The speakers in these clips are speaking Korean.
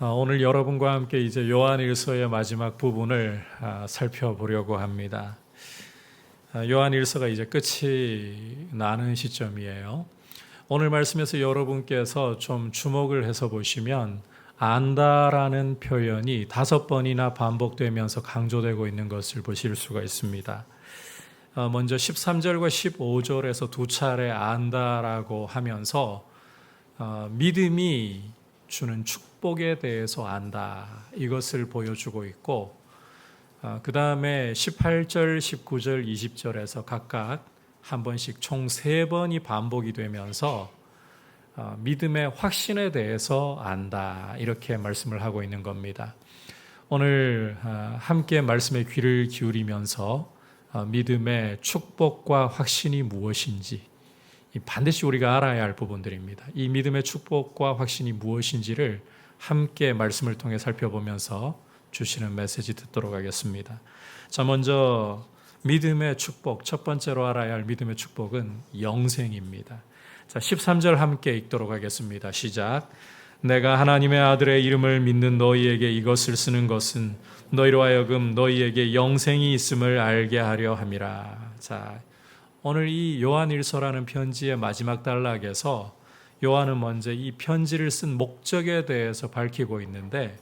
오늘 여러분과 함께 이제 요한일서의 마지막 부분을 살펴보려고 합니다. 요한일서가 이제 끝이 나는 시점이에요. 오늘 말씀에서 여러분께서 좀 주목을 해서 보시면 안다라는 표현이 5번이나 반복되면서 강조되고 있는 것을 보실 수가 있습니다. 먼저 13절과 15절에서 2차례 안다라고 하면서 믿음이 주는 축복에 대해서 안다, 이것을 보여주고 있고, 그 다음에 18절, 19절, 20절에서 각각 한 번씩 총 3번이 반복이 되면서 믿음의 확신에 대해서 안다, 이렇게 말씀을 하고 있는 겁니다. 오늘 함께 말씀에 귀를 기울이면서 믿음의 축복과 확신이 무엇인지 반드시 우리가 알아야 할 부분들입니다. 이 믿음의 축복과 확신이 무엇인지를 함께 말씀을 통해 살펴보면서 주시는 메시지 듣도록 하겠습니다. 자, 먼저 믿음의 축복, 첫 번째로 알아야 할 믿음의 축복은 영생입니다. 자, 13절 함께 읽도록 하겠습니다. 시작. 내가 하나님의 아들의 이름을 믿는 너희에게 이것을 쓰는 것은 너희로 하여금 너희에게 영생이 있음을 알게 하려 함이라. 자, 오늘 이 요한일서라는 편지의 마지막 단락에서 요한은 먼저 이 편지를 쓴 목적에 대해서 밝히고 있는데,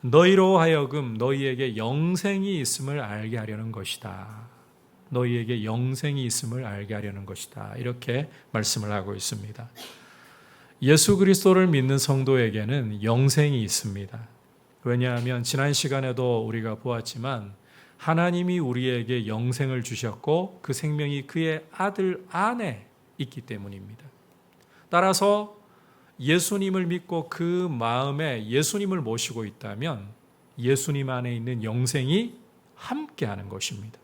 너희로 하여금 너희에게 영생이 있음을 알게 하려는 것이다. 너희에게 영생이 있음을 알게 하려는 것이다. 이렇게 말씀을 하고 있습니다. 예수 그리스도를 믿는 성도에게는 영생이 있습니다. 왜냐하면 지난 시간에도 우리가 보았지만 하나님이 우리에게 영생을 주셨고 그 생명이 그의 아들 안에 있기 때문입니다. 따라서 예수님을 믿고 그 마음에 예수님을 모시고 있다면 예수님 안에 있는 영생이 함께하는 것입니다.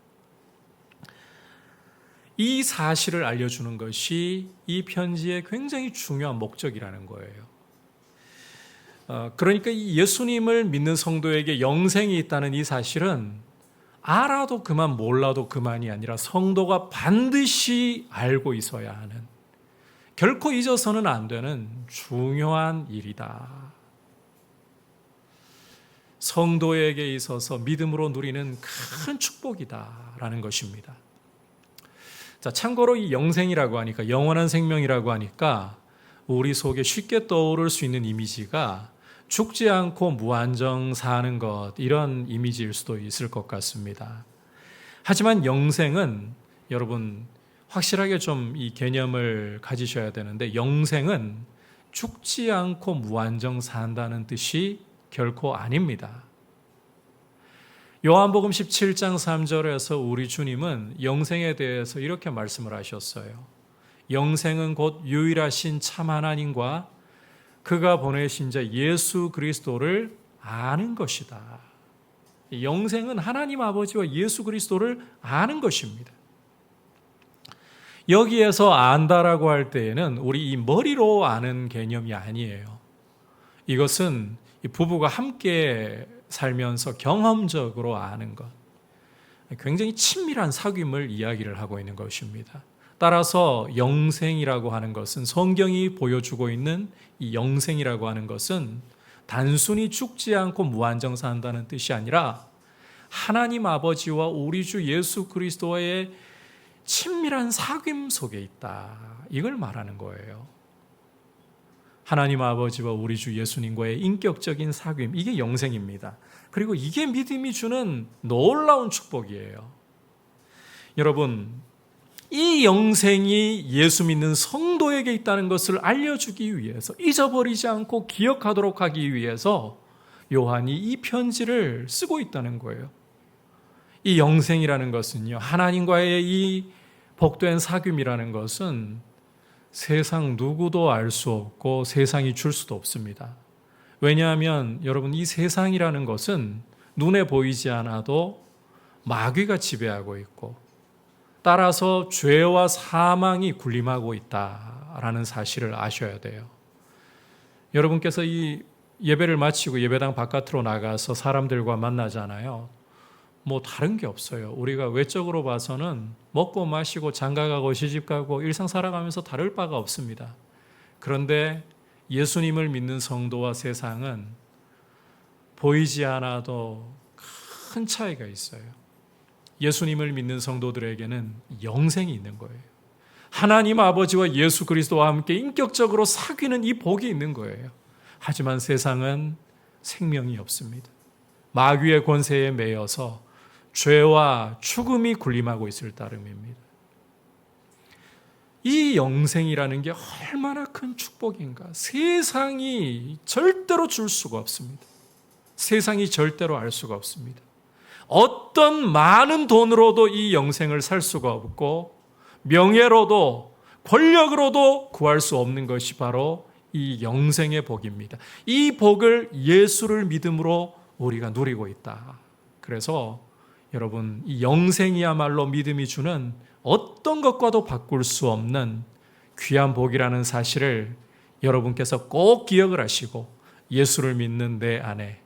이 사실을 알려주는 것이 이 편지의 굉장히 중요한 목적이라는 거예요. 그러니까 이 예수님을 믿는 성도에게 영생이 있다는 이 사실은 알아도 그만, 몰라도 그만이 아니라 성도가 반드시 알고 있어야 하는, 결코 잊어서는 안 되는 중요한 일이다. 성도에게 있어서 믿음으로 누리는 큰 축복이다라는 것입니다. 자, 참고로 이 영생이라고 하니까, 영원한 생명이라고 하니까 우리 속에 쉽게 떠오를 수 있는 이미지가 죽지 않고 무한정 사는 것, 이런 이미지일 수도 있을 것 같습니다. 하지만 영생은, 여러분 확실하게 좀 이 개념을 가지셔야 되는데, 영생은 죽지 않고 무한정 산다는 뜻이 결코 아닙니다. 요한복음 17장 3절에서 우리 주님은 영생에 대해서 이렇게 말씀을 하셨어요. 영생은 곧 유일하신 참 하나님과 그가 보내신 자 예수 그리스도를 아는 것이다. 영생은 하나님 아버지와 예수 그리스도를 아는 것입니다. 여기에서 안다라고 할 때에는 우리 이 머리로 아는 개념이 아니에요. 이것은 부부가 함께 살면서 경험적으로 아는 것, 굉장히 친밀한 사귐을 이야기를 하고 있는 것입니다. 따라서 영생이라고 하는 것은, 성경이 보여주고 있는 이 영생이라고 하는 것은 단순히 죽지 않고 무한정 산다는 뜻이 아니라 하나님 아버지와 우리 주 예수 그리스도와의 친밀한 사귐 속에 있다, 이걸 말하는 거예요. 하나님 아버지와 우리 주 예수님과의 인격적인 사귐, 이게 영생입니다. 그리고 이게 믿음이 주는 놀라운 축복이에요. 여러분, 이 영생이 예수 믿는 성도에게 있다는 것을 알려주기 위해서, 잊어버리지 않고 기억하도록 하기 위해서 요한이 이 편지를 쓰고 있다는 거예요. 이 영생이라는 것은요, 하나님과의 이 복된 사귐이라는 것은 세상 누구도 알 수 없고 세상이 줄 수도 없습니다. 왜냐하면 여러분, 이 세상이라는 것은 눈에 보이지 않아도 마귀가 지배하고 있고, 따라서 죄와 사망이 군림하고 있다라는 사실을 아셔야 돼요. 여러분께서 이 예배를 마치고 예배당 바깥으로 나가서 사람들과 만나잖아요. 뭐 다른 게 없어요. 우리가 외적으로 봐서는 먹고 마시고 장가가고 시집가고 일상 살아가면서 다를 바가 없습니다. 그런데 예수님을 믿는 성도와 세상은 보이지 않아도 큰 차이가 있어요. 예수님을 믿는 성도들에게는 영생이 있는 거예요. 하나님 아버지와 예수 그리스도와 함께 인격적으로 사귀는 이 복이 있는 거예요. 하지만 세상은 생명이 없습니다. 마귀의 권세에 매여서 죄와 죽음이 군림하고 있을 따름입니다. 이 영생이라는 게 얼마나 큰 축복인가. 세상이 절대로 줄 수가 없습니다. 세상이 절대로 알 수가 없습니다. 어떤 많은 돈으로도 이 영생을 살 수가 없고 명예로도 권력으로도 구할 수 없는 것이 바로 이 영생의 복입니다. 이 복을 예수를 믿음으로 우리가 누리고 있다. 그래서 여러분, 이 영생이야말로 믿음이 주는 어떤 것과도 바꿀 수 없는 귀한 복이라는 사실을 여러분께서 꼭 기억을 하시고 예수를 믿는 내 안에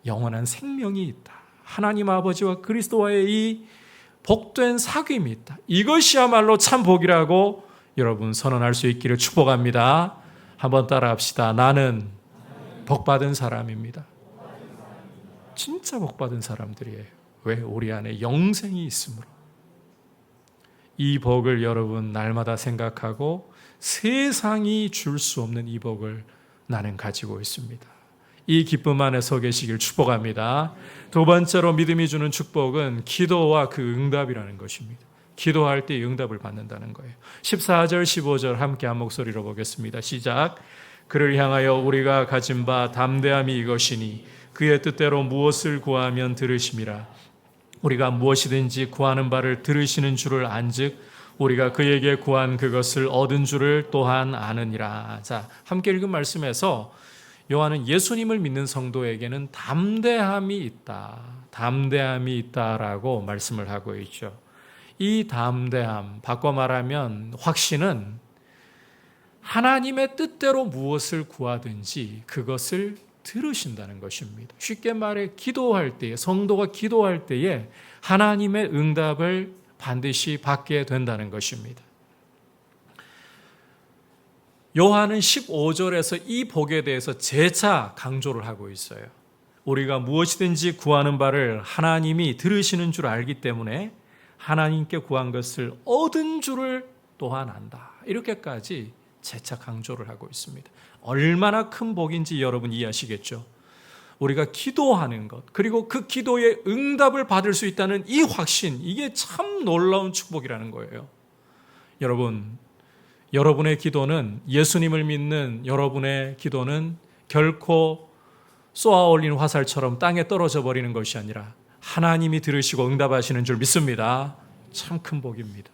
영원한 생명이 있다. 하나님 아버지와 그리스도와의 이 복된 사귐이 있다. 이것이야말로 참 복이라고 여러분 선언할 수 있기를 축복합니다. 한번 따라합시다. 나는 복받은 사람입니다. 진짜 복받은 사람들이에요. 왜? 우리 안에 영생이 있으므로. 이 복을 여러분 날마다 생각하고 세상이 줄 수 없는 이 복을 나는 가지고 있습니다. 이 기쁨 안에 서 계시길 축복합니다. 두 번째로 믿음이 주는 축복은 기도와 그 응답이라는 것입니다. 기도할 때 응답을 받는다는 거예요. 14절 15절 함께 한 목소리로 보겠습니다. 시작. 그를 향하여 우리가 가진 바 담대함이 이것이니 그의 뜻대로 무엇을 구하면 들으심이라. 우리가 무엇이든지 구하는 바를 들으시는 줄을 안즉 우리가 그에게 구한 그것을 얻은 줄을 또한 아느니라. 자, 함께 읽은 말씀에서 요한은 예수님을 믿는 성도에게는 담대함이 있다. 담대함이 있다라고 말씀을 하고 있죠. 이 담대함, 바꿔 말하면 확신은 하나님의 뜻대로 무엇을 구하든지 그것을 들으신다는 것입니다. 쉽게 말해 기도할 때에, 성도가 기도할 때에 하나님의 응답을 반드시 받게 된다는 것입니다. 요한은 15절에서 이 복에 대해서 재차 강조를 하고 있어요. 우리가 무엇이든지 구하는 바를 하나님이 들으시는 줄 알기 때문에 하나님께 구한 것을 얻은 줄을 또한 안다. 이렇게까지 재차 강조를 하고 있습니다. 얼마나 큰 복인지 여러분 이해하시겠죠? 우리가 기도하는 것, 그리고 그 기도에 응답을 받을 수 있다는 이 확신, 이게 참 놀라운 축복이라는 거예요. 여러분의 기도는, 예수님을 믿는 여러분의 기도는 결코 쏘아 올린 화살처럼 땅에 떨어져 버리는 것이 아니라 하나님이 들으시고 응답하시는 줄 믿습니다. 참 큰 복입니다.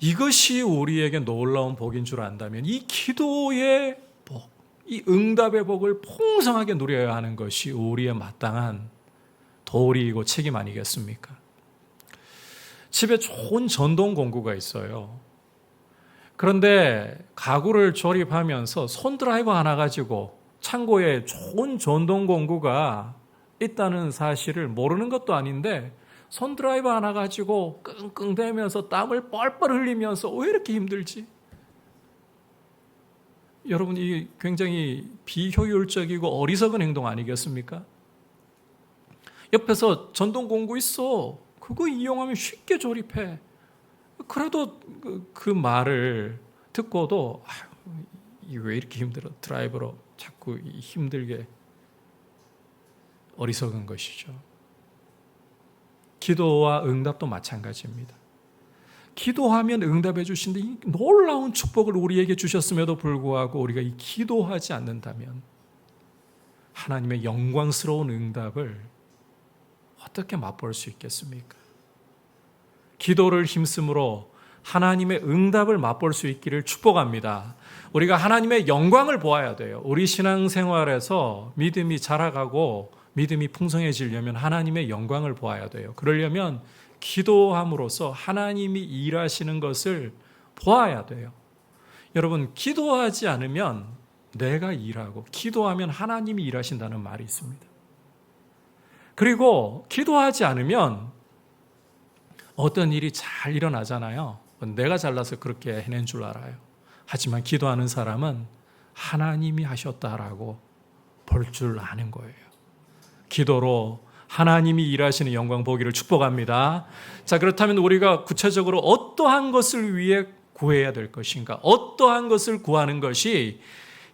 이것이 우리에게 놀라운 복인 줄 안다면 이 기도의 복, 이 응답의 복을 풍성하게 누려야 하는 것이 우리의 마땅한 도리이고 책임 아니겠습니까? 집에 좋은 전동 공구가 있어요. 그런데 가구를 조립하면서 손드라이버 하나 가지고 창고에 좋은 전동 공구가 있다는 사실을 모르는 것도 아닌데 손드라이버 하나 가지고 끙끙대면서 땀을 뻘뻘 흘리면서 왜 이렇게 힘들지? 여러분, 이 굉장히 비효율적이고 어리석은 행동 아니겠습니까? 옆에서 전동 공구 있어. 그거 이용하면 쉽게 조립해. 그래도 그 말을 듣고도 왜 이렇게 힘들어? 드라이버로 자꾸 힘들게. 어리석은 것이죠. 기도와 응답도 마찬가지입니다. 기도하면 응답해 주신데 이 놀라운 축복을 우리에게 주셨음에도 불구하고 우리가 이 기도하지 않는다면 하나님의 영광스러운 응답을 어떻게 맛볼 수 있겠습니까? 기도를 힘쓰므로 하나님의 응답을 맛볼 수 있기를 축복합니다. 우리가 하나님의 영광을 보아야 돼요. 우리 신앙생활에서 믿음이 자라가고 믿음이 풍성해지려면 하나님의 영광을 보아야 돼요. 그러려면 기도함으로써 하나님이 일하시는 것을 보아야 돼요. 여러분, 기도하지 않으면 내가 일하고 기도하면 하나님이 일하신다는 말이 있습니다. 그리고 기도하지 않으면 어떤 일이 잘 일어나잖아요. 내가 잘나서 그렇게 해낸 줄 알아요. 하지만 기도하는 사람은 하나님이 하셨다라고 볼 줄 아는 거예요. 기도로 하나님이 일하시는 영광 보기를 축복합니다. 자, 그렇다면 우리가 구체적으로 어떠한 것을 위해 구해야 될 것인가? 어떠한 것을 구하는 것이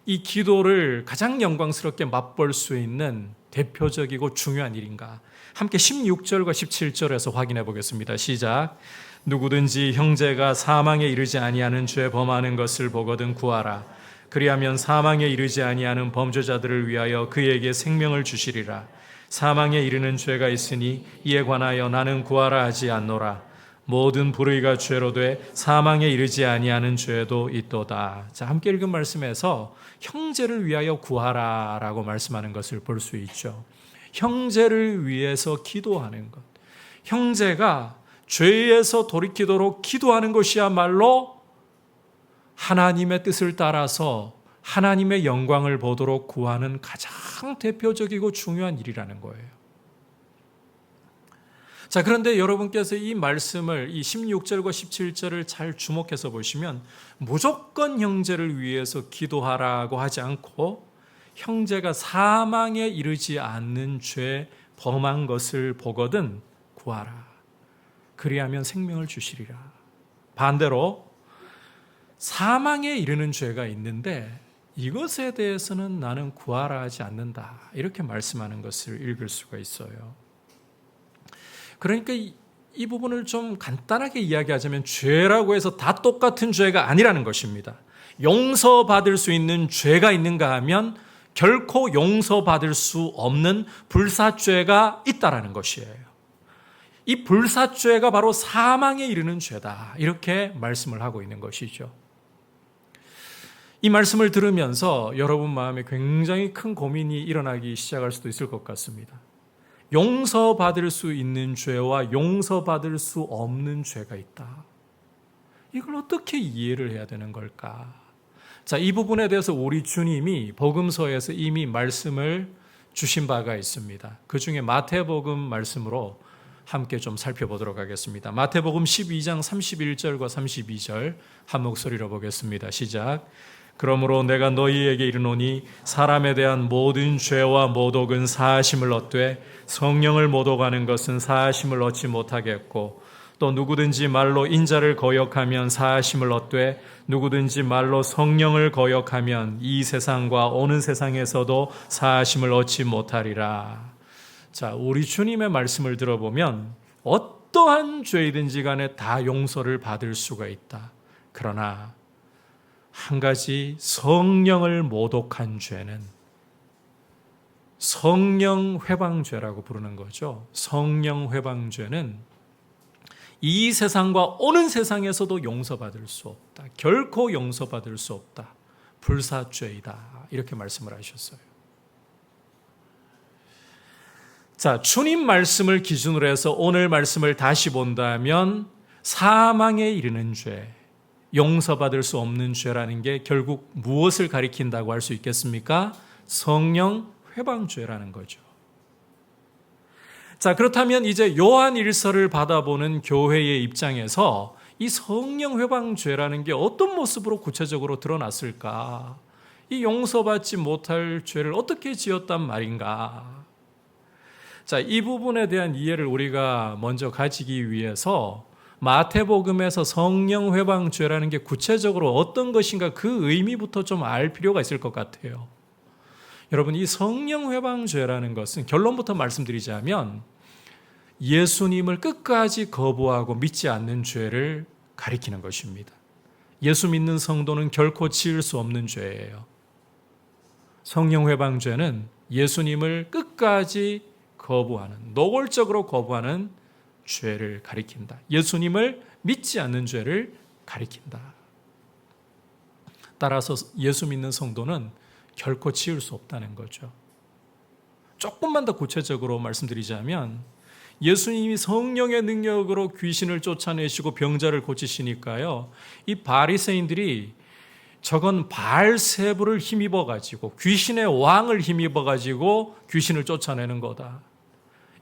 이 기도를 가장 영광스럽게 맛볼 수 있는 대표적이고 중요한 일인가? 함께 16절과 17절에서 확인해 보겠습니다. 시작. 누구든지 형제가 사망에 이르지 아니하는 죄 범하는 것을 보거든 구하라. 그리하면 사망에 이르지 아니하는 범죄자들을 위하여 그에게 생명을 주시리라. 사망에 이르는 죄가 있으니 이에 관하여 나는 구하라 하지 않노라. 모든 불의가 죄로 돼 사망에 이르지 아니하는 죄도 있도다. 자, 함께 읽은 말씀에서 형제를 위하여 구하라라고 말씀하는 것을 볼 수 있죠. 형제를 위해서 기도하는 것. 형제가 죄에서 돌이키도록 기도하는 것이야말로 하나님의 뜻을 따라서 하나님의 영광을 보도록 구하는 가장 대표적이고 중요한 일이라는 거예요. 자, 그런데 여러분께서 이 말씀을, 이 16절과 17절을 잘 주목해서 보시면 무조건 형제를 위해서 기도하라고 하지 않고 형제가 사망에 이르지 않는 죄 범한 것을 보거든 구하라. 그리하면 생명을 주시리라. 반대로 사망에 이르는 죄가 있는데 이것에 대해서는 나는 구하라 하지 않는다. 이렇게 말씀하는 것을 읽을 수가 있어요. 그러니까 이 부분을 좀 간단하게 이야기하자면 죄라고 해서 다 똑같은 죄가 아니라는 것입니다. 용서받을 수 있는 죄가 있는가 하면 결코 용서받을 수 없는 불사죄가 있다라는 것이에요. 이 불사죄가 바로 사망에 이르는 죄다. 이렇게 말씀을 하고 있는 것이죠. 이 말씀을 들으면서 여러분 마음에 굉장히 큰 고민이 일어나기 시작할 수도 있을 것 같습니다. 용서받을 수 있는 죄와 용서받을 수 없는 죄가 있다. 이걸 어떻게 이해를 해야 되는 걸까? 자, 이 부분에 대해서 우리 주님이 복음서에서 이미 말씀을 주신 바가 있습니다. 그 중에 마태복음 말씀으로 함께 좀 살펴보도록 하겠습니다. 마태복음 12장 31절과 32절 한 목소리로 보겠습니다. 시작. 그러므로 내가 너희에게 이르노니 사람에 대한 모든 죄와 모독은 사하심을 얻되 성령을 모독하는 것은 사하심을 얻지 못하겠고 또 누구든지 말로 인자를 거역하면 사하심을 얻되 누구든지 말로 성령을 거역하면 이 세상과 오는 세상에서도 사하심을 얻지 못하리라. 자, 우리 주님의 말씀을 들어보면 어떠한 죄이든지 간에 다 용서를 받을 수가 있다. 그러나 한 가지, 성령을 모독한 죄는 성령 회방죄라고 부르는 거죠. 성령 회방죄는 이 세상과 오는 세상에서도 용서받을 수 없다. 결코 용서받을 수 없다. 불사죄이다. 이렇게 말씀을 하셨어요. 자, 주님 말씀을 기준으로 해서 오늘 말씀을 다시 본다면 사망에 이르는 죄, 용서받을 수 없는 죄라는 게 결국 무엇을 가리킨다고 할 수 있겠습니까? 성령 회방죄라는 거죠. 자, 그렇다면 이제 요한 일서를 받아보는 교회의 입장에서 이 성령 회방죄라는 게 어떤 모습으로 구체적으로 드러났을까? 이 용서받지 못할 죄를 어떻게 지었단 말인가? 자, 이 부분에 대한 이해를 우리가 먼저 가지기 위해서 마태복음에서 성령 회방죄라는 게 구체적으로 어떤 것인가 그 의미부터 좀 알 필요가 있을 것 같아요. 여러분, 이 성령 회방죄라는 것은 결론부터 말씀드리자면 예수님을 끝까지 거부하고 믿지 않는 죄를 가리키는 것입니다. 예수 믿는 성도는 결코 지을 수 없는 죄예요. 성령 회방죄는 예수님을 끝까지 거부하는, 노골적으로 거부하는 죄를 가리킨다. 예수님을 믿지 않는 죄를 가리킨다. 따라서 예수 믿는 성도는 결코 지을 수 없다는 거죠. 조금만 더 구체적으로 말씀드리자면 예수님이 성령의 능력으로 귀신을 쫓아내시고 병자를 고치시니까요, 이 바리새인들이 저건 바알세부를 힘입어 가지고 귀신의 왕을 힘입어 가지고 귀신을 쫓아내는 거다.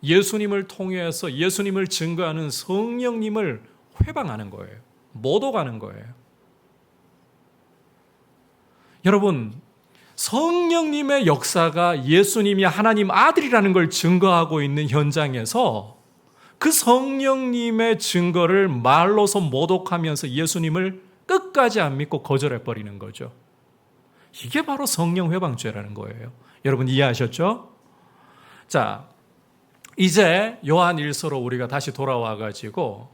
예수님을 통해서 예수님을 증거하는 성령님을 회방하는 거예요. 모독하는 거예요. 여러분, 성령님의 역사가 예수님이 하나님 아들이라는 걸 증거하고 있는 현장에서 그 성령님의 증거를 말로서 모독하면서 예수님을 끝까지 안 믿고 거절해버리는 거죠. 이게 바로 성령 회방죄라는 거예요. 여러분 이해하셨죠? 자, 이제 요한 1서로 우리가 다시 돌아와가지고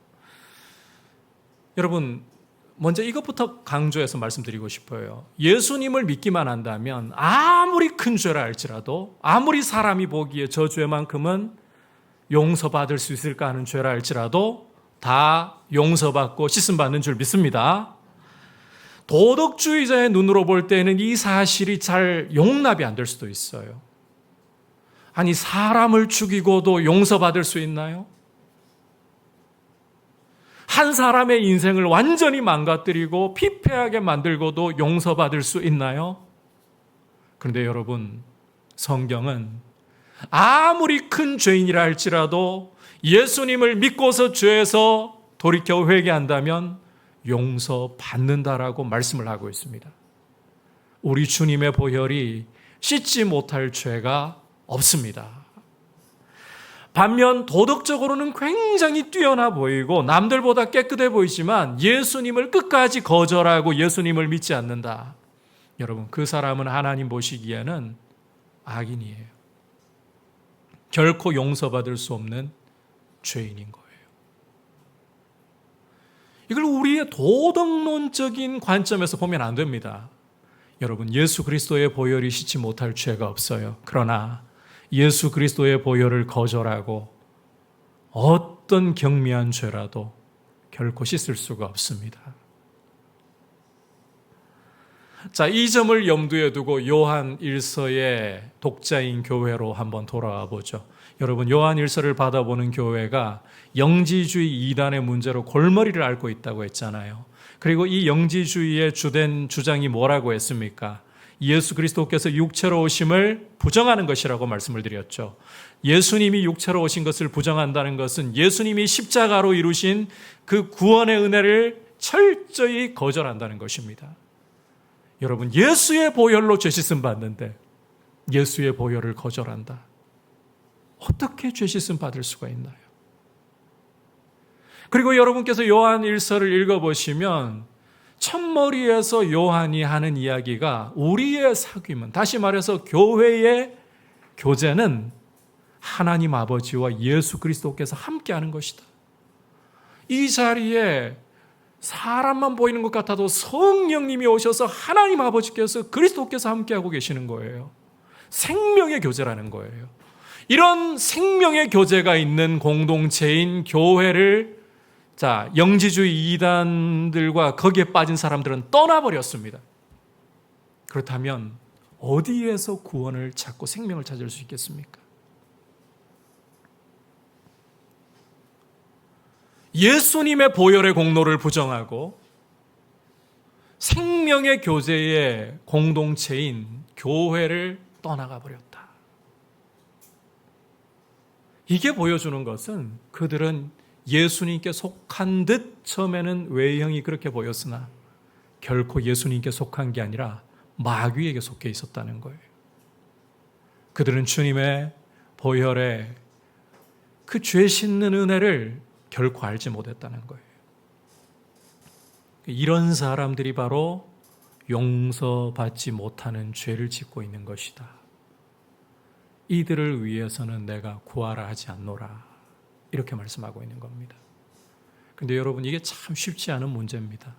여러분 먼저 이것부터 강조해서 말씀드리고 싶어요. 예수님을 믿기만 한다면 아무리 큰 죄라 할지라도, 아무리 사람이 보기에 저 죄만큼은 용서받을 수 있을까 하는 죄라 할지라도 다 용서받고 씻음받는 줄 믿습니다. 도덕주의자의 눈으로 볼 때는 이 사실이 잘 용납이 안 될 수도 있어요. 아니, 사람을 죽이고도 용서받을 수 있나요? 한 사람의 인생을 완전히 망가뜨리고 피폐하게 만들고도 용서받을 수 있나요? 그런데 여러분, 성경은 아무리 큰 죄인이라 할지라도 예수님을 믿고서 죄에서 돌이켜 회개한다면 용서받는다라고 말씀을 하고 있습니다. 우리 주님의 보혈이 씻지 못할 죄가 없습니다. 반면 도덕적으로는 굉장히 뛰어나 보이고 남들보다 깨끗해 보이지만 예수님을 끝까지 거절하고 예수님을 믿지 않는다. 여러분, 그 사람은 하나님 보시기에는 악인이에요. 결코 용서받을 수 없는 죄인인 거예요. 이걸 우리의 도덕론적인 관점에서 보면 안 됩니다. 여러분, 예수 그리스도의 보혈이 씻지 못할 죄가 없어요. 그러나 예수 그리스도의 보혈을 거절하고 어떤 경미한 죄라도 결코 씻을 수가 없습니다. 자, 이 점을 염두에 두고 요한 1서의 독자인 교회로 한번 돌아와 보죠. 여러분, 요한 1서를 받아보는 교회가 영지주의 이단의 문제로 골머리를 앓고 있다고 했잖아요. 그리고 이 영지주의의 주된 주장이 뭐라고 했습니까? 예수 그리스도께서 육체로 오심을 부정하는 것이라고 말씀을 드렸죠. 예수님이 육체로 오신 것을 부정한다는 것은 예수님이 십자가로 이루신 그 구원의 은혜를 철저히 거절한다는 것입니다. 여러분, 예수의 보혈로 죄씻음 받는데 예수의 보혈을 거절한다. 어떻게 죄씻음 받을 수가 있나요? 그리고 여러분께서 요한 1서를 읽어보시면 첫머리에서 요한이 하는 이야기가 우리의 사귐은, 다시 말해서 교회의 교제는 하나님 아버지와 예수 그리스도께서 함께하는 것이다. 이 자리에 사람만 보이는 것 같아도 성령님이 오셔서 하나님 아버지께서 그리스도께서 함께하고 계시는 거예요. 생명의 교제라는 거예요. 이런 생명의 교제가 있는 공동체인 교회를 영지주의 이단들과 거기에 빠진 사람들은 떠나버렸습니다. 그렇다면 어디에서 구원을 찾고 생명을 찾을 수 있겠습니까? 예수님의 보혈의 공로를 부정하고 생명의 교제의 공동체인 교회를 떠나가 버렸다. 이게 보여주는 것은 그들은 예수님께 속한 듯 처음에는 외형이 그렇게 보였으나 결코 예수님께 속한 게 아니라 마귀에게 속해 있었다는 거예요. 그들은 주님의 보혈의 그 죄 씻는 은혜를 결코 알지 못했다는 거예요. 이런 사람들이 바로 용서받지 못하는 죄를 짓고 있는 것이다. 이들을 위해서는 내가 구하라 하지 않노라. 이렇게 말씀하고 있는 겁니다. 그런데 여러분, 이게 참 쉽지 않은 문제입니다.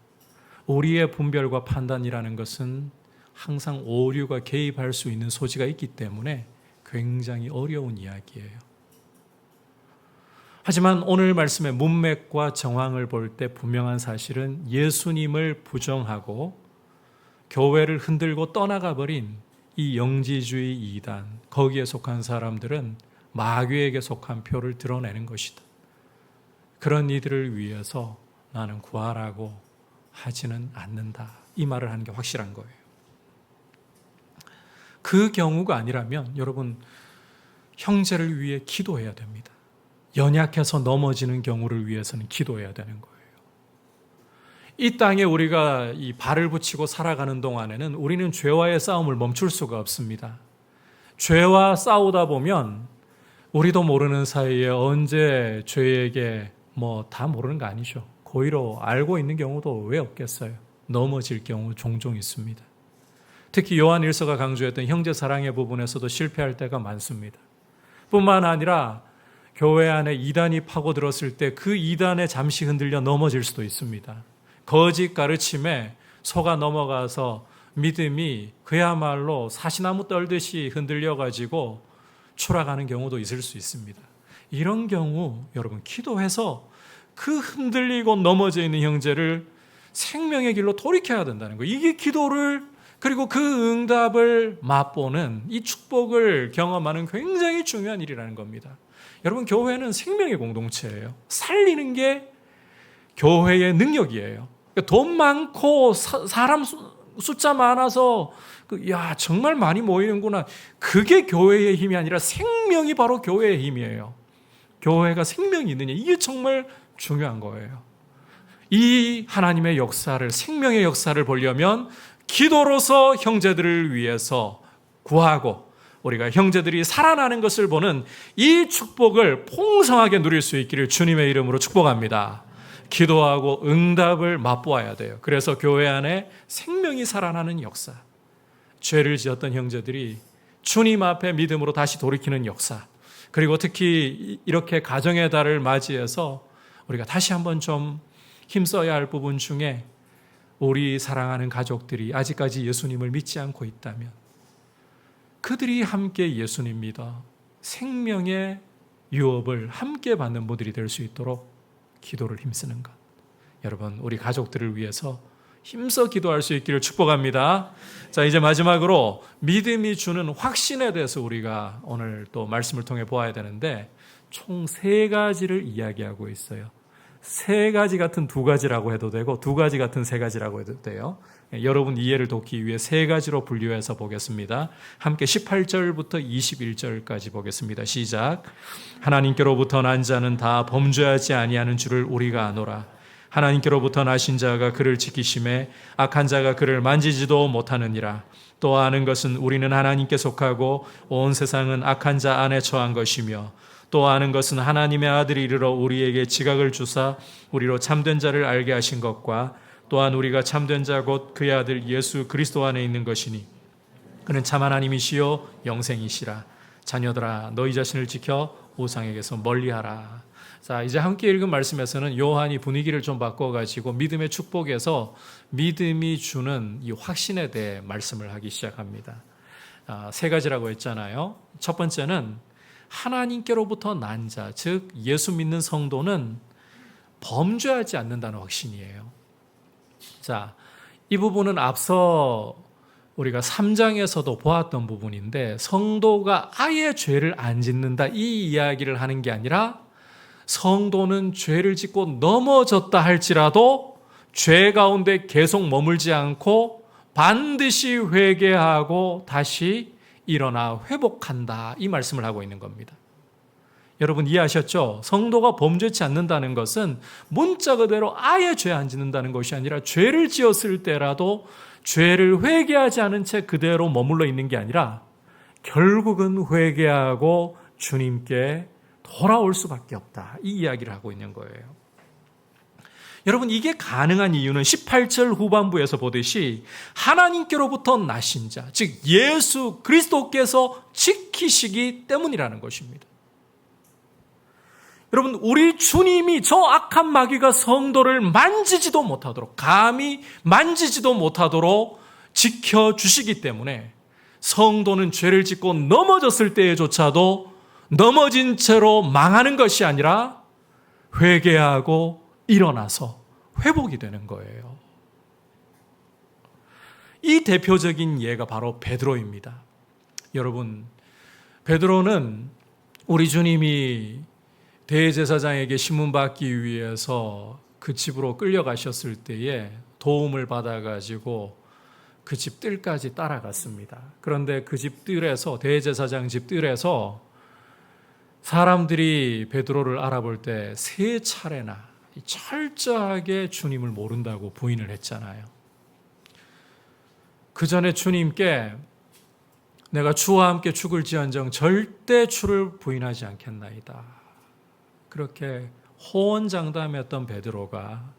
우리의 분별과 판단이라는 것은 항상 오류가 개입할 수 있는 소지가 있기 때문에 굉장히 어려운 이야기예요. 하지만 오늘 말씀의 문맥과 정황을 볼 때 분명한 사실은 예수님을 부정하고 교회를 흔들고 떠나가 버린 이 영지주의 이단, 거기에 속한 사람들은 마귀에게 속한 표를 드러내는 것이다. 그런 이들을 위해서 나는 구하라고 하지는 않는다. 이 말을 하는 게 확실한 거예요. 그 경우가 아니라면 여러분, 형제를 위해 기도해야 됩니다. 연약해서 넘어지는 경우를 위해서는 기도해야 되는 거예요. 이 땅에 우리가 이 발을 붙이고 살아가는 동안에는 우리는 죄와의 싸움을 멈출 수가 없습니다. 죄와 싸우다 보면 우리도 모르는 사이에 언제 죄에게 다 모르는 거 아니죠. 고의로 알고 있는 경우도 왜 없겠어요. 넘어질 경우 종종 있습니다. 특히 요한 1서가 강조했던 형제 사랑의 부분에서도 실패할 때가 많습니다. 뿐만 아니라 교회 안에 이단이 파고들었을 때 그 이단에 잠시 흔들려 넘어질 수도 있습니다. 거짓 가르침에 속아 넘어가서 믿음이 그야말로 사시나무 떨듯이 흔들려가지고 추락하는 경우도 있을 수 있습니다. 이런 경우 여러분 기도해서 그 흔들리고 넘어져 있는 형제를 생명의 길로 돌이켜야 된다는 거예요. 이게 기도를 그리고 그 응답을 맛보는 이 축복을 경험하는 굉장히 중요한 일이라는 겁니다. 여러분 교회는 생명의 공동체예요. 살리는 게 교회의 능력이에요. 돈 많고 사람 숫자 많아서 정말 많이 모이는구나. 그게 교회의 힘이 아니라 생명이 바로 교회의 힘이에요. 교회가 생명이 있느냐 이게 정말 중요한 거예요. 이 하나님의 역사를 생명의 역사를 보려면 기도로서 형제들을 위해서 구하고 우리가 형제들이 살아나는 것을 보는 이 축복을 풍성하게 누릴 수 있기를 주님의 이름으로 축복합니다. 기도하고 응답을 맛보아야 돼요. 그래서 교회 안에 생명이 살아나는 역사, 죄를 지었던 형제들이 주님 앞에 믿음으로 다시 돌이키는 역사, 그리고 특히 이렇게 가정의 달을 맞이해서 우리가 다시 한번 좀 힘써야 할 부분 중에 우리 사랑하는 가족들이 아직까지 예수님을 믿지 않고 있다면 그들이 함께 예수님 믿어 생명의 유업을 함께 받는 분들이 될 수 있도록 기도를 힘쓰는 것. 여러분 우리 가족들을 위해서 힘써 기도할 수 있기를 축복합니다. 자, 이제 마지막으로 믿음이 주는 확신에 대해서 우리가 오늘 또 말씀을 통해 보아야 되는데 총 3가지를 이야기하고 있어요. 3가지 같은 2가지라고 해도 되고 2가지 같은 3가지라고 해도 돼요. 여러분 이해를 돕기 위해 3가지로 분류해서 보겠습니다. 함께 18절부터 21절까지 보겠습니다. 시작. 하나님께로부터 난 자는 다 범죄하지 아니하는 줄을 우리가 아노라. 하나님께로부터 나신 자가 그를 지키심에 악한 자가 그를 만지지도 못하느니라. 또 아는 것은 우리는 하나님께 속하고 온 세상은 악한 자 안에 처한 것이며 또 아는 것은 하나님의 아들이 이르러 우리에게 지각을 주사 우리로 참된 자를 알게 하신 것과 또한 우리가 참된 자 곧 그의 아들 예수 그리스도 안에 있는 것이니 그는 참 하나님이시요 영생이시라. 자녀들아 너희 자신을 지켜 우상에게서 멀리하라. 자, 이제 함께 읽은 말씀에서는 요한이 분위기를 좀 바꿔가지고 믿음의 축복에서 믿음이 주는 이 확신에 대해 말씀을 하기 시작합니다. 3가지라고 했잖아요. 첫 번째는 하나님께로부터 난 자, 즉 예수 믿는 성도는 범죄하지 않는다는 확신이에요. 자, 이 부분은 앞서 우리가 3장에서도 보았던 부분인데 성도가 아예 죄를 안 짓는다 이 이야기를 하는 게 아니라 성도는 죄를 짓고 넘어졌다 할지라도 죄 가운데 계속 머물지 않고 반드시 회개하고 다시 일어나 회복한다 이 말씀을 하고 있는 겁니다. 여러분 이해하셨죠? 성도가 범죄치 않는다는 것은 문자 그대로 아예 죄 안 짓는다는 것이 아니라 죄를 지었을 때라도 죄를 회개하지 않은 채 그대로 머물러 있는 게 아니라 결국은 회개하고 주님께 돌아올 수밖에 없다 이 이야기를 하고 있는 거예요. 여러분 이게 가능한 이유는 18절 후반부에서 보듯이 하나님께로부터 나신 자, 즉 예수 그리스도께서 지키시기 때문이라는 것입니다. 여러분 우리 주님이 저 악한 마귀가 성도를 만지지도 못하도록 감히 만지지도 못하도록 지켜주시기 때문에 성도는 죄를 짓고 넘어졌을 때에조차도 넘어진 채로 망하는 것이 아니라 회개하고 일어나서 회복이 되는 거예요. 이 대표적인 예가 바로 베드로입니다. 여러분 베드로는 우리 주님이 대제사장에게 신문받기 위해서 그 집으로 끌려가셨을 때에 도움을 받아가지고 그 집 뜰까지 따라갔습니다. 그런데 그 집 뜰에서 대제사장 집 뜰에서 사람들이 베드로를 알아볼 때 3차례나 철저하게 주님을 모른다고 부인을 했잖아요. 그 전에 주님께 내가 주와 함께 죽을지언정 절대 주를 부인하지 않겠나이다. 그렇게 호언장담했던 베드로가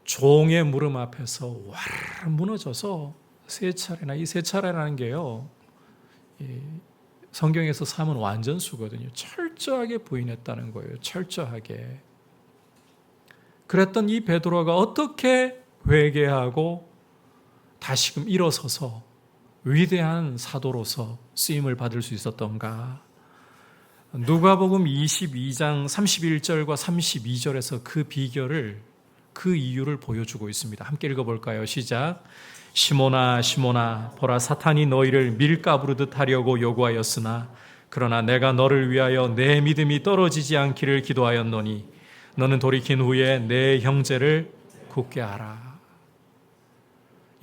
종의 물음 앞에서 와르르 무너져서 세 차례나, 이 세 차례라는 게요, 성경에서 삼은 완전수거든요. 철저하게 부인했다는 거예요. 철저하게. 그랬던 이 베드로가 어떻게 회개하고 다시금 일어서서 위대한 사도로서 쓰임을 받을 수 있었던가? 누가복음 22장 31절과 32절에서 그 비결을, 그 이유를 보여주고 있습니다. 함께 읽어볼까요? 시작. 시몬아 시몬아 보라 사탄이 너희를 밀가부르듯 하려고 요구하였으나 그러나 내가 너를 위하여 내 믿음이 떨어지지 않기를 기도하였노니 너는 돌이킨 후에 내 형제를 굳게 하라.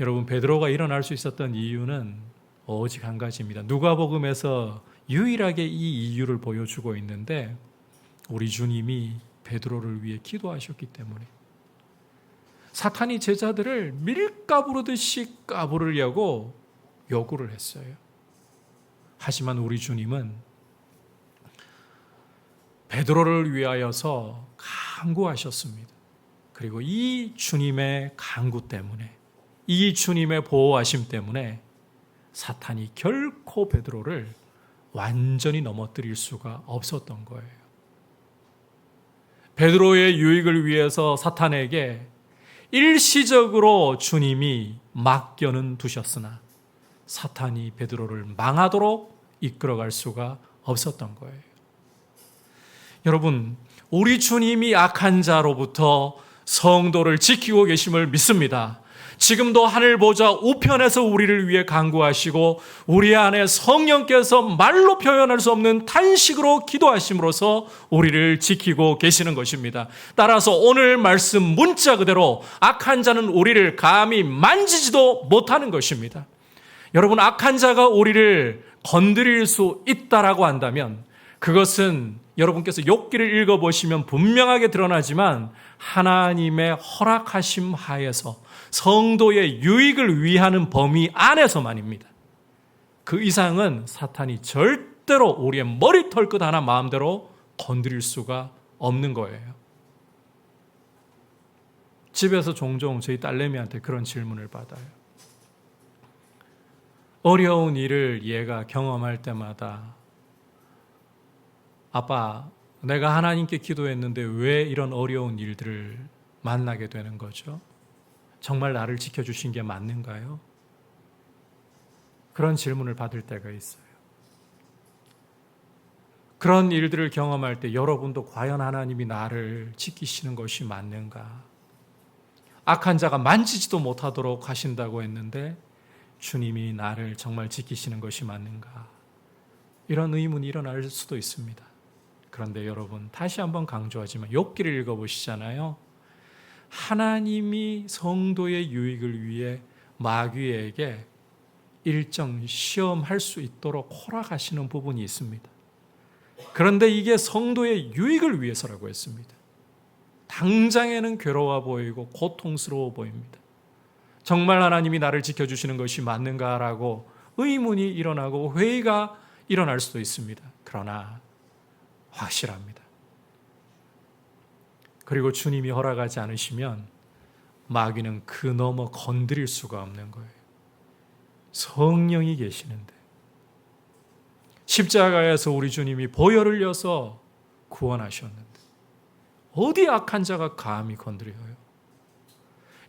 여러분, 베드로가 일어날 수 있었던 이유는 오직 한 가지입니다. 누가복음에서 유일하게 이 이유를 보여주고 있는데 우리 주님이 베드로를 위해 기도하셨기 때문에. 사탄이 제자들을 밀가부르듯이 까부르려고 요구를 했어요. 하지만 우리 주님은 베드로를 위하여서 간구하셨습니다. 그리고 이 주님의 간구 때문에, 이 주님의 보호하심 때문에 사탄이 결코 베드로를 완전히 넘어뜨릴 수가 없었던 거예요. 베드로의 유익을 위해서 사탄에게 일시적으로 주님이 막견은 두셨으나 사탄이 베드로를 망하도록 이끌어갈 수가 없었던 거예요. 여러분, 우리 주님이 악한 자로부터 성도를 지키고 계심을 믿습니다. 지금도 하늘 보좌 우편에서 우리를 위해 간구하시고 우리 안에 성령께서 말로 표현할 수 없는 탄식으로 기도하심으로써 우리를 지키고 계시는 것입니다. 따라서 오늘 말씀 문자 그대로 악한 자는 우리를 감히 만지지도 못하는 것입니다. 여러분, 악한 자가 우리를 건드릴 수 있다라고 한다면 그것은 여러분께서 욥기를 읽어보시면 분명하게 드러나지만 하나님의 허락하심 하에서 성도의 유익을 위하는 범위 안에서만입니다. 그 이상은 사탄이 절대로 우리의 머리털 끝 하나 마음대로 건드릴 수가 없는 거예요. 집에서 종종 저희 딸내미한테 그런 질문을 받아요. 어려운 일을 얘가 경험할 때마다 아빠, 내가 하나님께 기도했는데 왜 이런 어려운 일들을 만나게 되는 거죠? 정말 나를 지켜주신 게 맞는가요? 그런 질문을 받을 때가 있어요. 그런 일들을 경험할 때 여러분도 과연 하나님이 나를 지키시는 것이 맞는가? 악한 자가 만지지도 못하도록 하신다고 했는데 주님이 나를 정말 지키시는 것이 맞는가? 이런 의문이 일어날 수도 있습니다. 그런데 여러분, 다시 한번 강조하지만 욥기를 읽어보시잖아요. 하나님이 성도의 유익을 위해 마귀에게 일정 시험할 수 있도록 허락하시는 부분이 있습니다. 그런데 이게 성도의 유익을 위해서라고 했습니다. 당장에는 괴로워 보이고 고통스러워 보입니다. 정말 하나님이 나를 지켜주시는 것이 맞는가라고 의문이 일어나고 회의가 일어날 수도 있습니다. 그러나 확실합니다. 그리고 주님이 허락하지 않으시면 마귀는 그 너머 건드릴 수가 없는 거예요. 성령이 계시는데, 십자가에서 우리 주님이 보혈을 흘려서 구원하셨는데 어디 악한 자가 감히 건드려요?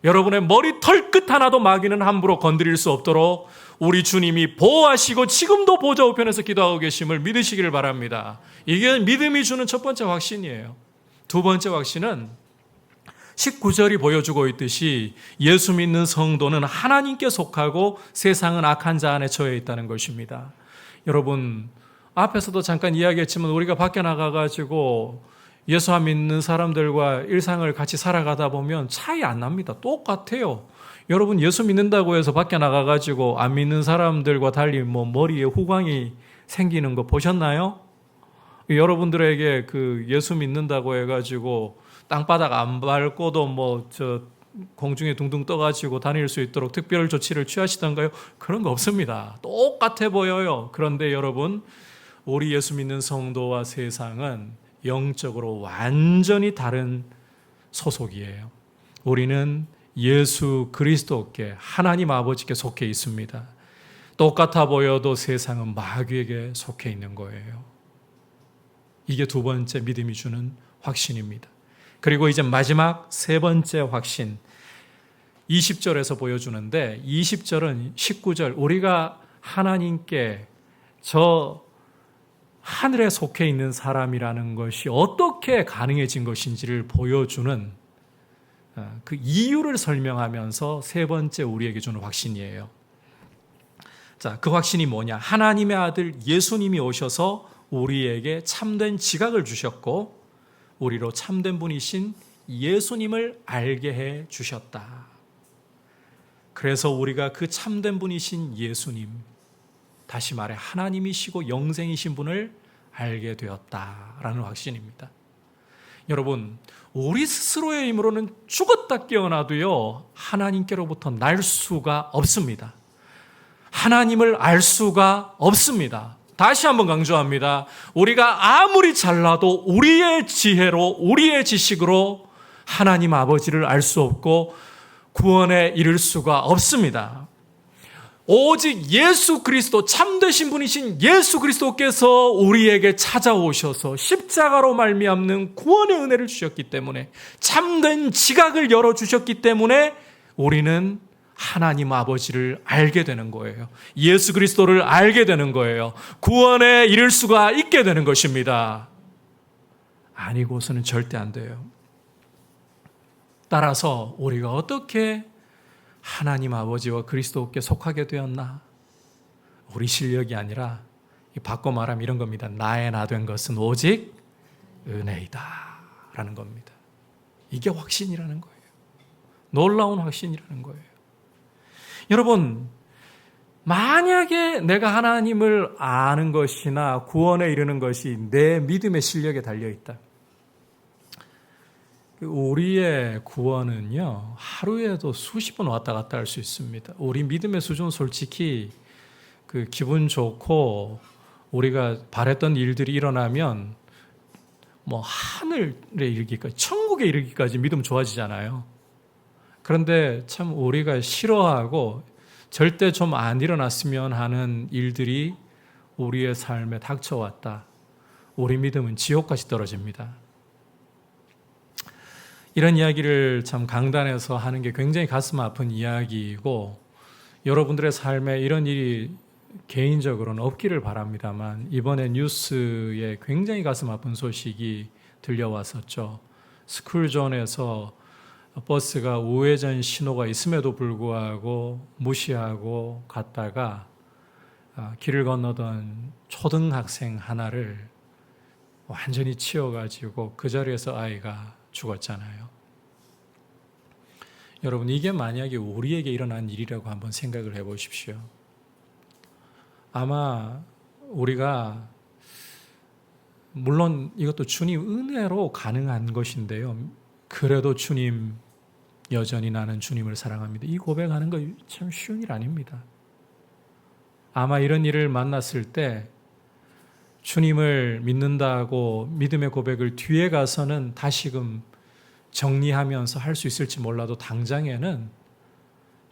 여러분의 머리털 끝 하나도 마귀는 함부로 건드릴 수 없도록 우리 주님이 보호하시고 지금도 보좌 우편에서 기도하고 계심을 믿으시기를 바랍니다. 이게 믿음이 주는 첫 번째 확신이에요. 두 번째 확신은 19절이 보여주고 있듯이 예수 믿는 성도는 하나님께 속하고 세상은 악한 자 안에 처해 있다는 것입니다. 여러분, 앞에서도 잠깐 이야기했지만 우리가 밖에 나가가지고 예수 안 믿는 사람들과 일상을 같이 살아가다 보면 차이 안 납니다. 똑같아요. 여러분, 예수 믿는다고 해서 밖에 나가가지고 안 믿는 사람들과 달리 머리에 후광이 생기는 거 보셨나요? 여러분들에게 그 예수 믿는다고 해가지고 땅바닥 안 밟고도 뭐 저 공중에 둥둥 떠가지고 다닐 수 있도록 특별 조치를 취하시던가요? 그런 거 없습니다. 똑같아 보여요. 그런데 여러분, 우리 예수 믿는 성도와 세상은 영적으로 완전히 다른 소속이에요. 우리는 예수 그리스도께, 하나님 아버지께 속해 있습니다. 똑같아 보여도 세상은 마귀에게 속해 있는 거예요. 이게 두 번째 믿음이 주는 확신입니다. 그리고 이제 마지막 세 번째 확신, 20절에서 보여주는데, 20절은 19절, 우리가 하나님께 저 하늘에 속해 있는 사람이라는 것이 어떻게 가능해진 것인지를 보여주는 그 이유를 설명하면서 세 번째 우리에게 주는 확신이에요. 자, 그 확신이 뭐냐? 하나님의 아들 예수님이 오셔서 우리에게 참된 지각을 주셨고, 우리로 참된 분이신 예수님을 알게 해 주셨다. 그래서 우리가 그 참된 분이신 예수님, 다시 말해 하나님이시고 영생이신 분을 알게 되었다라는 확신입니다. 여러분, 우리 스스로의 힘으로는 죽었다 깨어나도요, 하나님께로부터 날 수가 없습니다. 하나님을 알 수가 없습니다. 다시 한번 강조합니다. 우리가 아무리 잘나도 우리의 지혜로, 우리의 지식으로 하나님 아버지를 알 수 없고 구원에 이를 수가 없습니다. 오직 예수 그리스도, 참되신 분이신 예수 그리스도께서 우리에게 찾아오셔서 십자가로 말미암는 구원의 은혜를 주셨기 때문에, 참된 지각을 열어주셨기 때문에 우리는 하나님 아버지를 알게 되는 거예요. 예수 그리스도를 알게 되는 거예요. 구원에 이를 수가 있게 되는 것입니다. 아니고서는 절대 안 돼요. 따라서 우리가 어떻게 하나님 아버지와 그리스도께 속하게 되었나? 우리 실력이 아니라, 바꿔 말하면 이런 겁니다. 나의 나 된 것은 오직 은혜이다 라는 겁니다. 이게 확신이라는 거예요. 놀라운 확신이라는 거예요. 여러분, 만약에 내가 하나님을 아는 것이나 구원에 이르는 것이 내 믿음의 실력에 달려있다, 우리의 구원은요, 하루에도 수십 번 왔다 갔다 할 수 있습니다. 우리 믿음의 수준, 솔직히 그 기분 좋고 우리가 바랬던 일들이 일어나면 뭐 하늘에 이르기까지, 천국에 이르기까지 믿음 좋아지잖아요. 그런데 참 우리가 싫어하고 절대 좀 안 일어났으면 하는 일들이 우리의 삶에 닥쳐왔다, 우리 믿음은 지옥까지 떨어집니다. 이런 이야기를 참 강단에서 하는 게 굉장히 가슴 아픈 이야기이고, 여러분들의 삶에 이런 일이 개인적으로는 없기를 바랍니다만, 이번에 뉴스에 굉장히 가슴 아픈 소식이 들려왔었죠. 스쿨존에서 버스가 우회전 신호가 있음에도 불구하고 무시하고 갔다가 길을 건너던 초등학생 하나를 완전히 치여가지고 그 자리에서 아이가 죽었잖아요. 여러분, 이게 만약에 우리에게 일어난 일이라고 한번 생각을 해보십시오. 아마 우리가, 물론 이것도 주님 은혜로 가능한 것인데요, 그래도 주님, 여전히 나는 주님을 사랑합니다, 이 고백하는 거 참 쉬운 일 아닙니다. 아마 이런 일을 만났을 때 주님을 믿는다고 믿음의 고백을 뒤에 가서는 다시금 정리하면서 할 수 있을지 몰라도, 당장에는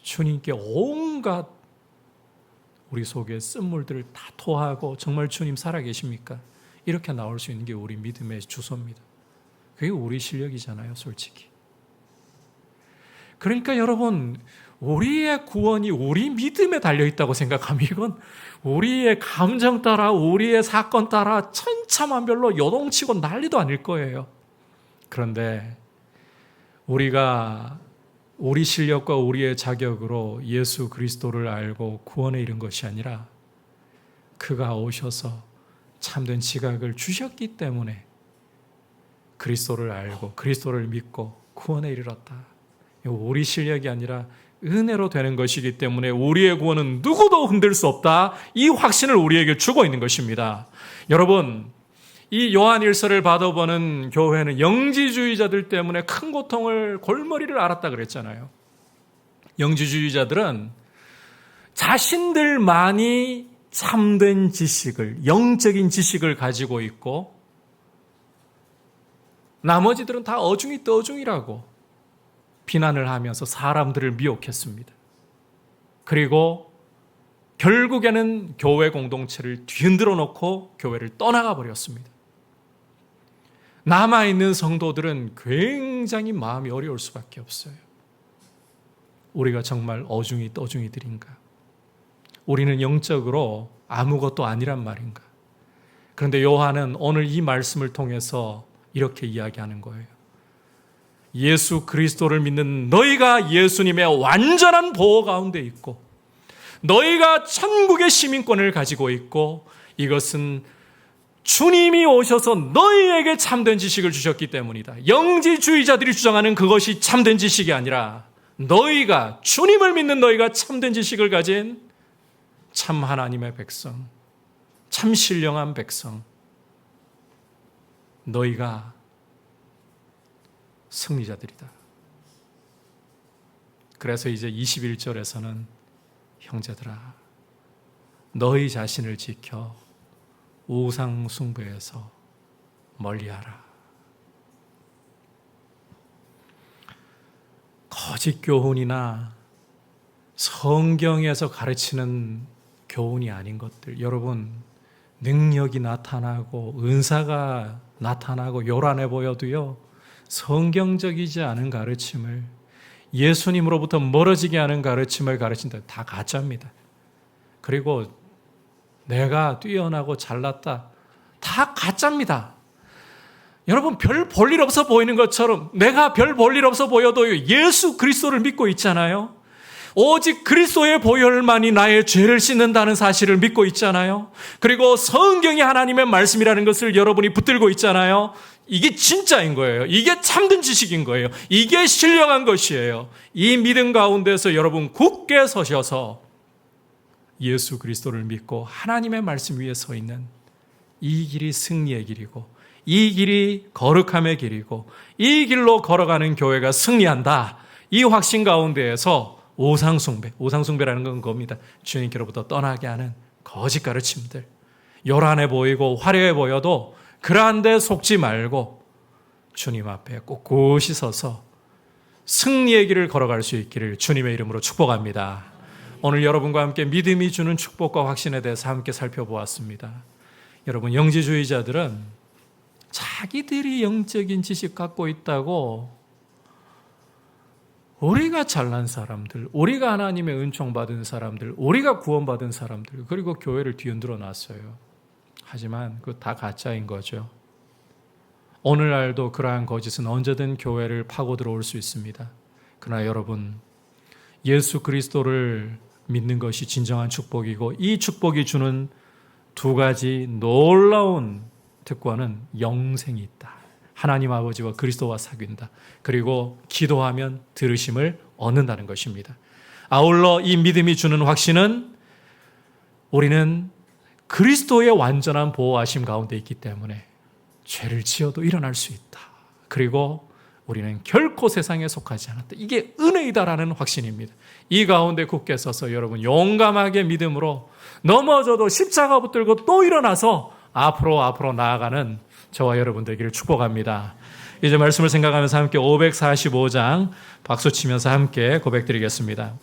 주님께 온갖 우리 속에 쓴물들을 다 토하고, 정말 주님 살아계십니까? 이렇게 나올 수 있는 게 우리 믿음의 주소입니다. 그게 우리 실력이잖아요, 솔직히. 그러니까 여러분, 우리의 구원이 우리 믿음에 달려있다고 생각하면 이건 우리의 감정 따라, 우리의 사건 따라 천차만별로 요동치고 난리도 아닐 거예요. 그런데 우리가 우리 실력과 우리의 자격으로 예수 그리스도를 알고 구원에 이른 것이 아니라, 그가 오셔서 참된 지각을 주셨기 때문에 그리스도를 알고 그리스도를 믿고 구원에 이르렀다. 우리 실력이 아니라 은혜로 되는 것이기 때문에 우리의 구원은 누구도 흔들 수 없다, 이 확신을 우리에게 주고 있는 것입니다. 여러분, 이 요한일서를 받아보는 교회는 영지주의자들 때문에 큰 고통을 골머리를 앓았다 그랬잖아요. 영지주의자들은 자신들만이 참된 지식을, 영적인 지식을 가지고 있고 나머지들은 다 어중이 떠중이라고 비난을 하면서 사람들을 미혹했습니다. 그리고 결국에는 교회 공동체를 뒤흔들어 놓고 교회를 떠나가 버렸습니다. 남아있는 성도들은 굉장히 마음이 어려울 수밖에 없어요. 우리가 정말 어중이 떠중이들인가? 우리는 영적으로 아무것도 아니란 말인가? 그런데 요한은 오늘 이 말씀을 통해서 이렇게 이야기하는 거예요. 예수 그리스도를 믿는 너희가 예수님의 완전한 보호 가운데 있고 너희가 천국의 시민권을 가지고 있고 이것은 주님이 오셔서 너희에게 참된 지식을 주셨기 때문이다. 영지주의자들이 주장하는 그것이 참된 지식이 아니라 너희가 주님을 믿는 너희가 참된 지식을 가진 참 하나님의 백성, 참 신령한 백성, 너희가 승리자들이다. 그래서 이제 21절에서는 형제들아, 너희 자신을 지켜 우상 숭배에서 멀리하라. 거짓 교훈이나 성경에서 가르치는 교훈이 아닌 것들, 여러분 능력이 나타나고 은사가 나타나고 요란해 보여도요, 성경적이지 않은 가르침을, 예수님으로부터 멀어지게 하는 가르침을 가르친다. 다 가짜입니다. 그리고 내가 뛰어나고 잘났다. 다 가짜입니다. 여러분, 별 볼 일 없어 보이는 것처럼 내가 별 볼 일 없어 보여도 예수 그리스도를 믿고 있잖아요. 오직 그리스도의 보혈만이 나의 죄를 씻는다는 사실을 믿고 있잖아요. 그리고 성경이 하나님의 말씀이라는 것을 여러분이 붙들고 있잖아요. 이게 진짜인 거예요. 이게 참된 지식인 거예요. 이게 신령한 것이에요. 이 믿음 가운데서 여러분 굳게 서셔서 예수 그리스도를 믿고 하나님의 말씀 위에 서 있는 이 길이 승리의 길이고 이 길이 거룩함의 길이고 이 길로 걸어가는 교회가 승리한다. 이 확신 가운데에서 우상숭배라는 건 겁니다. 주님께로부터 떠나게 하는 거짓 가르침들, 요란해 보이고 화려해 보여도 그러한 데 속지 말고 주님 앞에 꼿꼿이 서서 승리의 길을 걸어갈 수 있기를 주님의 이름으로 축복합니다. 오늘 여러분과 함께 믿음이 주는 축복과 확신에 대해서 함께 살펴보았습니다. 여러분, 영지주의자들은 자기들이 영적인 지식 갖고 있다고 우리가 잘난 사람들, 우리가 하나님의 은총 받은 사람들, 우리가 구원받은 사람들, 그리고 교회를 뒤흔들어 놨어요. 하지만 그거 다 가짜인 거죠. 오늘날도 그러한 거짓은 언제든 교회를 파고 들어올 수 있습니다. 그러나 여러분, 예수 그리스도를 믿는 것이 진정한 축복이고 이 축복이 주는 두 가지 놀라운 특권은 영생이 있다. 하나님 아버지와 그리스도와 사귄다. 그리고 기도하면 들으심을 얻는다는 것입니다. 아울러 이 믿음이 주는 확신은 우리는 그리스도의 완전한 보호하심 가운데 있기 때문에 죄를 지어도 일어날 수 있다. 그리고 우리는 결코 세상에 속하지 않았다. 이게 은혜이다라는 확신입니다. 이 가운데 굳게 서서 여러분 용감하게 믿음으로 넘어져도 십자가 붙들고 또 일어나서 앞으로 나아가는 저와 여러분 되기를 축복합니다. 이제 말씀을 생각하면서 함께 545장 박수치면서 함께 고백드리겠습니다.